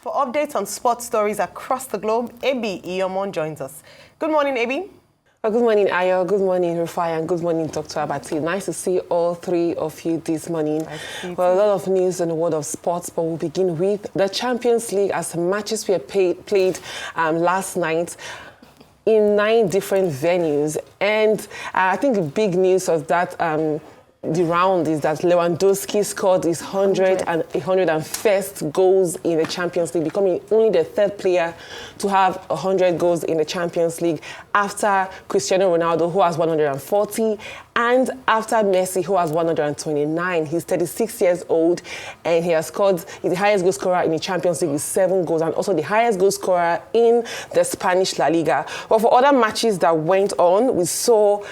For updates on sports stories across the globe, Ebi Iyomon joins us. Good morning, Ebi. Good morning, Ayo. Good morning, Rufai, and good morning, Dr. Abati. Nice to see all three of you this morning. Well, a lot of news in the world of sports, but we'll begin with the Champions League as matches were played last night in 9 different venues. And I think the big news of that the round is that Lewandowski scored his 101st goals in the Champions League, becoming only the 3rd player to have 100 goals in the Champions League after Cristiano Ronaldo, who has 140, and after Messi, who has 129. He's 36 years old, and he has scored, he's the highest goal scorer in the Champions League with 7 goals, and also the highest goal scorer in the Spanish La Liga. But for other matches that went on, we saw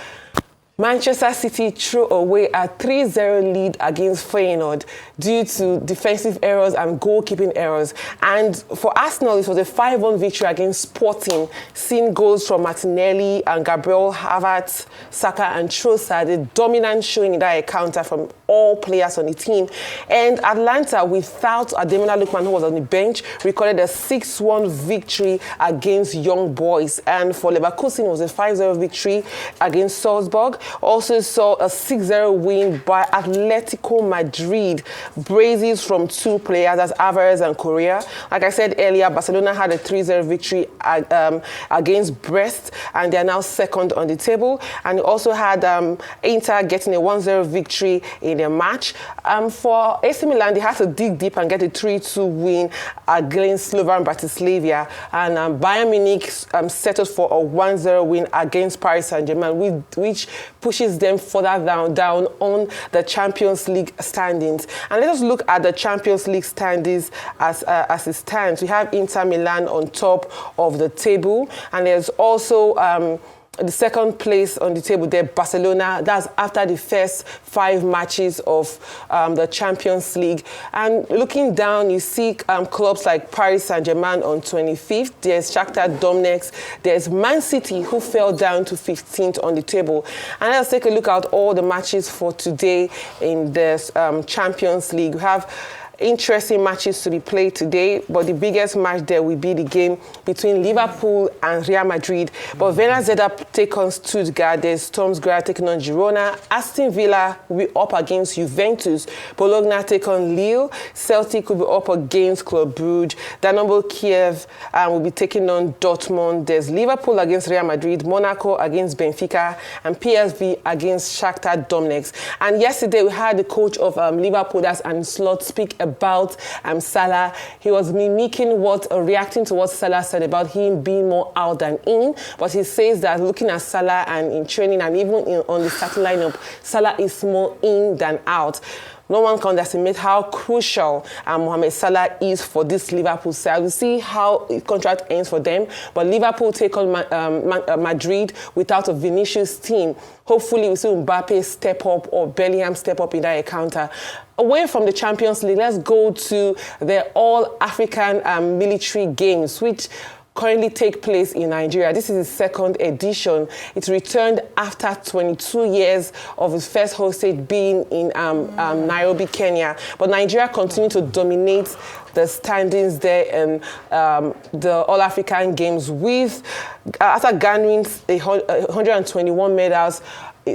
Manchester City threw away a 3-0 lead against Feyenoord due to defensive errors and goalkeeping errors. And for Arsenal, it was a 5-1 victory against Sporting, seeing goals from Martinelli and Gabriel Havertz, Saka and Trossard, the dominant showing in that encounter from all players on the team. And Atlanta, without Ademola Lookman, who was on the bench, recorded a 6-1 victory against Young Boys. And for Leverkusen, it was a 5-0 victory against Salzburg. Also saw a 6-0 win by Atletico Madrid. Braces from 2 players, that's Alvarez and Correa. Like I said earlier, Barcelona had a 3-0 victory against Brest, and they are now 2nd on the table. And also had Inter getting a 1-0 victory in the match. For AC Milan, they had to dig deep and get a 3-2 win against Slovan Bratislava. And Bayern Munich settled for a 1-0 win against Paris Saint-Germain, which pushes them further down on the Champions League standings. And let us look at the Champions League standings as it stands. We have Inter Milan on top of the table, and there's also the 2nd place on the table there, Barcelona. That's after the first 5 matches of the Champions League. And looking down, you see clubs like Paris Saint-Germain on 25th. There's Shakhtar Donetsk. There's Man City, who fell down to 15th on the table. And let's take a look at all the matches for today in the Champions League. We have interesting matches to be played today, but the biggest match there will be the game between Liverpool and Real Madrid. But Werder Zeta take on Stuttgart, there's Storm Graz taking on Girona, Aston Villa will be up against Juventus, Bologna take on Lille, Celtic will be up against Club Brugge, Dynamo Kiev will be taking on Dortmund, there's Liverpool against Real Madrid, Monaco against Benfica, and PSV against Shakhtar Donetsk. And yesterday we had the coach of Liverpool, that's Arne Slot, speak about Salah. He was reacting to what Salah said about him being more out than in. But he says that looking at Salah and in training and even on the starting lineup, Salah is more in than out. No one can underestimate how crucial Mohamed Salah is for this Liverpool side. We'll see how the contract ends for them. But Liverpool take on Madrid without a Vinicius team. Hopefully, we see Mbappe step up or Bellingham step up in that encounter. Away from the Champions League, let's go to the All-African Military Games, which currently take place in Nigeria. This is the 2nd edition. It returned after 22 years of its first hostage being in Nairobi, Kenya. But Nigeria continued to dominate the standings there in the All-African Games with, after garnering 121 medals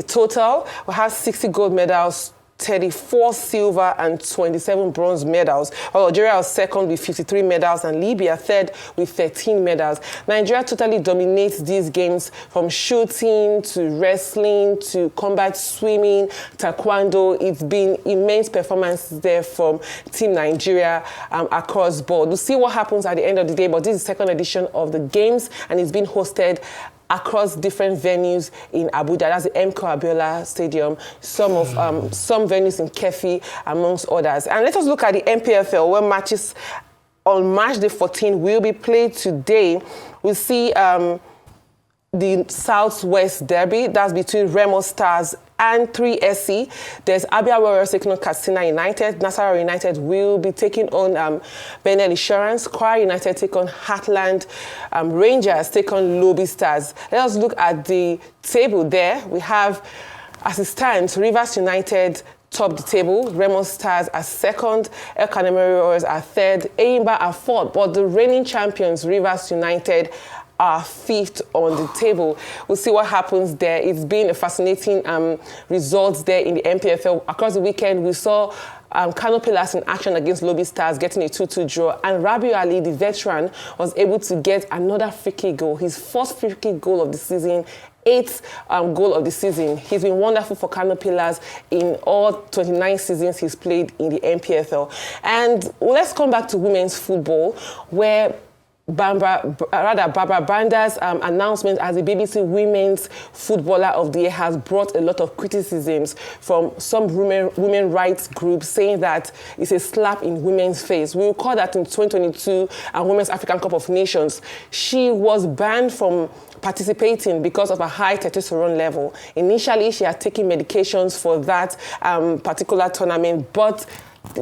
total, we have 60 gold medals, 34 silver and 27 bronze medals. Algeria was 2nd with 53 medals and Libya 3rd with 13 medals. Nigeria totally dominates these games, from shooting to wrestling to combat swimming, taekwondo. It's been immense performances there from Team Nigeria across board. We'll see what happens at the end of the day, but this is the 2nd edition of the games and it's been hosted across different venues in Abuja. That's the MK Abiola Stadium, some venues in Kefi, amongst others. And let us look at the NPFL, where matches on March the 14th will be played today. We'll see the Southwest Derby, that's between Remo Stars and 3SC. There's Abia Warriors taking on Katsina United. Nasarawa United will be taking on Benel Insurance. Kwara United take on Heartland. Rangers take on Lobby Stars. Let us look at the table there. We have, as it stands, Rivers United top the table. Remo Stars are second. El Kaneme Warriors are third. Eyimba are fourth. But the reigning champions, Rivers United, are fifth on the table. We'll see what happens there. It's been a fascinating results there in the NPFL. Across the weekend, we saw Kano Pillars in action against Lobby Stars, getting a 2-2 draw. And Rabiu Ali, the veteran, was able to get another free kick goal, his first free kick goal of the season, 8th goal of the season. He's been wonderful for Kano Pillars in all 29 seasons he's played in the NPFL. And let's come back to women's football, where Barbara Banda's announcement as the BBC Women's Footballer of the Year has brought a lot of criticisms from some women rights groups, saying that it's a slap in women's face. We recall that in 2022 Women's African Cup of Nations, she was banned from participating because of a high testosterone level. Initially, she had taken medications for that particular tournament, but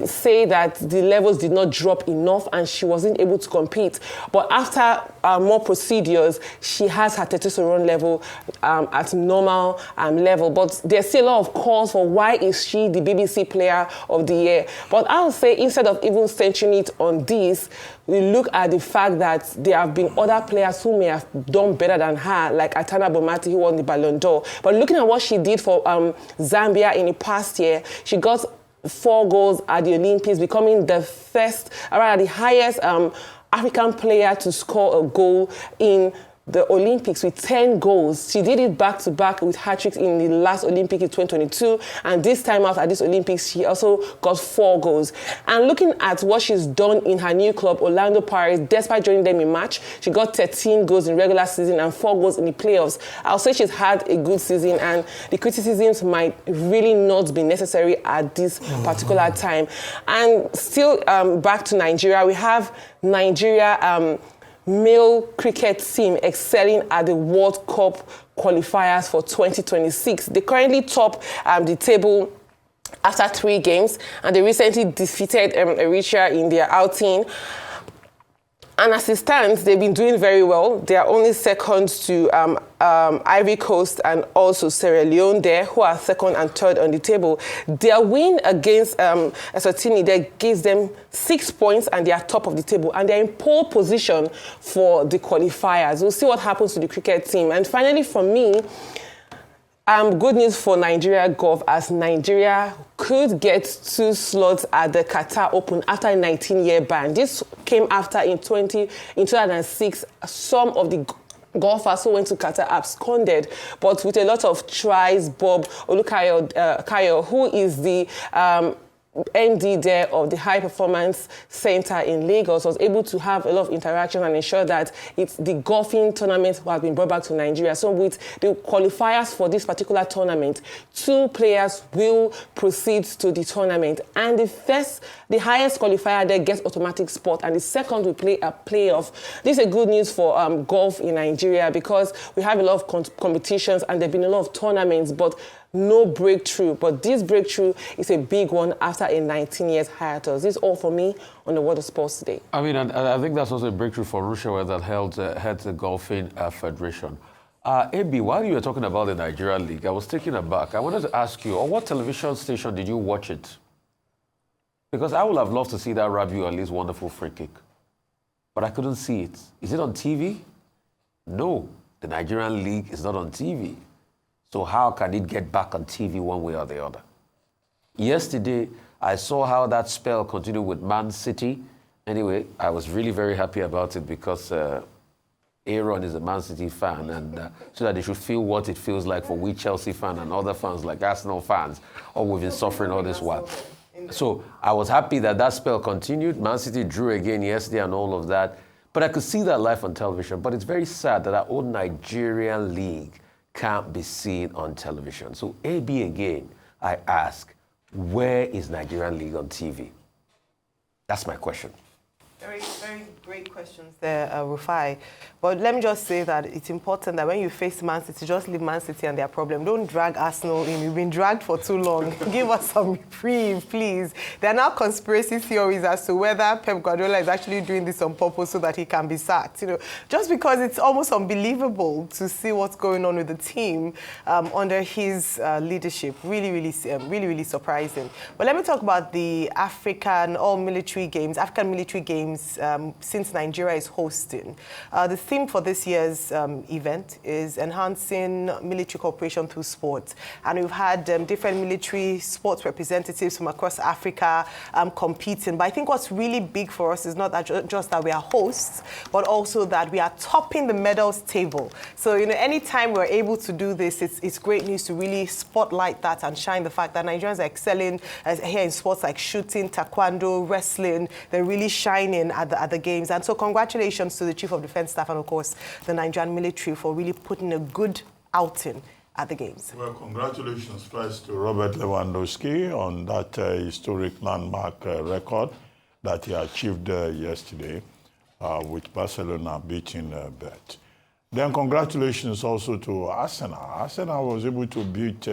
say that the levels did not drop enough and she wasn't able to compete. But after more procedures, she has her testosterone level at normal level. But there's still a lot of calls for why is she the BBC Player of the Year. But I would say instead of even centering it on this, we look at the fact that there have been other players who may have done better than her, like Atana Bomati, who won the Ballon d'Or. But looking at what she did for Zambia in the past year, she got 4 goals at the Olympics, becoming the first, or rather the highest African player to score a goal in the Olympics with 10 goals. She did it back-to-back with hat-tricks in the last Olympics in 2022, and this time out at this Olympics, she also got 4 goals. And looking at what she's done in her new club, Orlando Pirates, despite joining them in March, she got 13 goals in regular season and 4 goals in the playoffs. I'll say she's had a good season, and the criticisms might really not be necessary at this particular time. And still back to Nigeria, we have Nigeria male cricket team excelling at the World Cup qualifiers for 2026. They currently top the table after 3 games, and they recently defeated Eritrea in their outing. And as it stands, they've been doing very well. They are only second to Ivory Coast and also Sierra Leone there, who are second and third on the table. Their win against Eswatini that gives them 6 points, and they are top of the table. And they're in pole position for the qualifiers. We'll see what happens to the cricket team. And finally, for me, good news for Nigeria Golf, as Nigeria could get 2 slots at the Qatar Open after a 19-year ban. This came after in 2006, some of the golfers who went to Qatar absconded, but with a lot of tries. Bob Olukayo, who is the MD there of the High Performance Center in Lagos, was able to have a lot of interaction and ensure that it's the golfing tournament has been brought back to Nigeria. So with the qualifiers for this particular tournament, 2 players will proceed to the tournament. And the highest qualifier there gets automatic spot, and the second will play a playoff. This is a good news for golf in Nigeria, because we have a lot of competitions and there have been a lot of tournaments, but no breakthrough. But this breakthrough is a big one after a 19 years hiatus. This is all for me on the World of Sports today. I mean, I think that's also a breakthrough for Russia, that heads the Golfing Federation. AB, while you were talking about the Nigerian League, I was taken aback. I wanted to ask you, on what television station did you watch it? Because I would have loved to see that Rabiu Ali's wonderful free kick, but I couldn't see it. Is it on TV? No, the Nigerian League is not on TV. So how can it get back on TV one way or the other? Yesterday, I saw how that spell continued with Man City. Anyway, I was really very happy about it, because Aaron is a Man City fan, and so that they should feel what it feels like for we Chelsea fans and other fans like Arsenal fans, or we've been suffering all this while. So I was happy that that spell continued. Man City drew again yesterday and all of that. But I could see that live on television. But it's very sad that our own Nigerian league can't be seen on television. So AB, again, I ask, where is Nigerian league on TV? That's my question. Very, very great questions there, Rufai. But let me just say that it's important that when you face Man City, just leave Man City and their problem. Don't drag Arsenal in. You've been dragged for too long. Give us some reprieve, please. There are now conspiracy theories as to whether Pep Guardiola is actually doing this on purpose so that he can be sacked. Just because it's almost unbelievable to see what's going on with the team under his leadership. Really, really surprising. But let me talk about the African military games since Nigeria is hosting. The theme for this year's event is enhancing military cooperation through sport. And we've had different military sports representatives from across Africa competing. But I think what's really big for us is not that just that we are hosts, but also that we are topping the medals table. So, anytime we're able to do this, it's great news to really spotlight that and shine the fact that Nigerians are excelling here in sports like shooting, taekwondo, wrestling. They're really shining at the games. And so congratulations to the Chief of Defence Staff and, of course, the Nigerian military for really putting a good outing at the games. Well, congratulations first to Robert Lewandowski on that historic landmark record that he achieved yesterday with Barcelona beating Bet. Then congratulations also to Arsenal. Arsenal was able to beat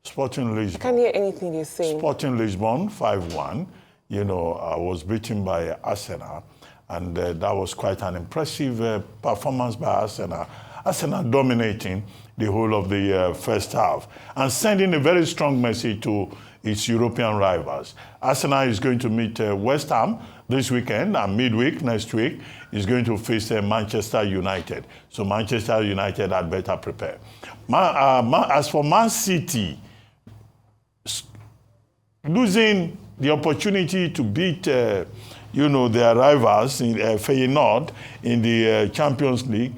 Sporting Lisbon. I can't hear anything you're saying. Sporting Lisbon 5-1. Was beaten by Arsenal, and that was quite an impressive performance by Arsenal. Arsenal dominating the whole of the first half and sending a very strong message to its European rivals. Arsenal is going to meet West Ham this weekend, and midweek next week is going to face Manchester United. So Manchester United had better prepare. As for Man City, losing the opportunity to beat, their rivals in Feyenoord in the Champions League,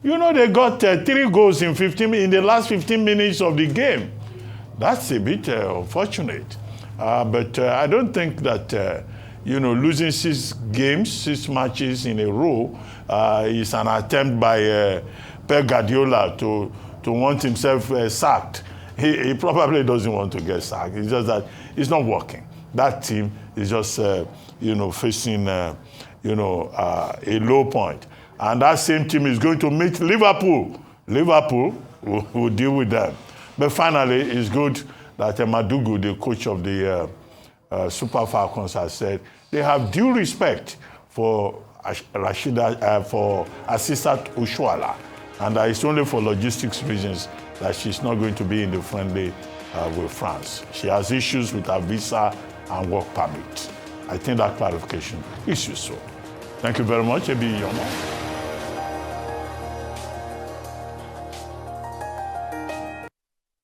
they got 3 goals in the last 15 minutes of the game. That's a bit unfortunate. But I don't think that, losing 6 matches in a row is an attempt by Pep Guardiola to want himself sacked. He probably doesn't want to get sacked. It's just that it's not working. That team is just, facing, a low point. And that same team is going to meet Liverpool. Liverpool will deal with them. But finally, it's good that Madugu, the coach of the Super Falcons, has said they have due respect for for Assistant Ushuala. And it's only for logistics reasons that she's not going to be in the friendly with France. She has issues with her visa and work permit. I think that clarification is useful. Thank you very much, Ebi Yomo.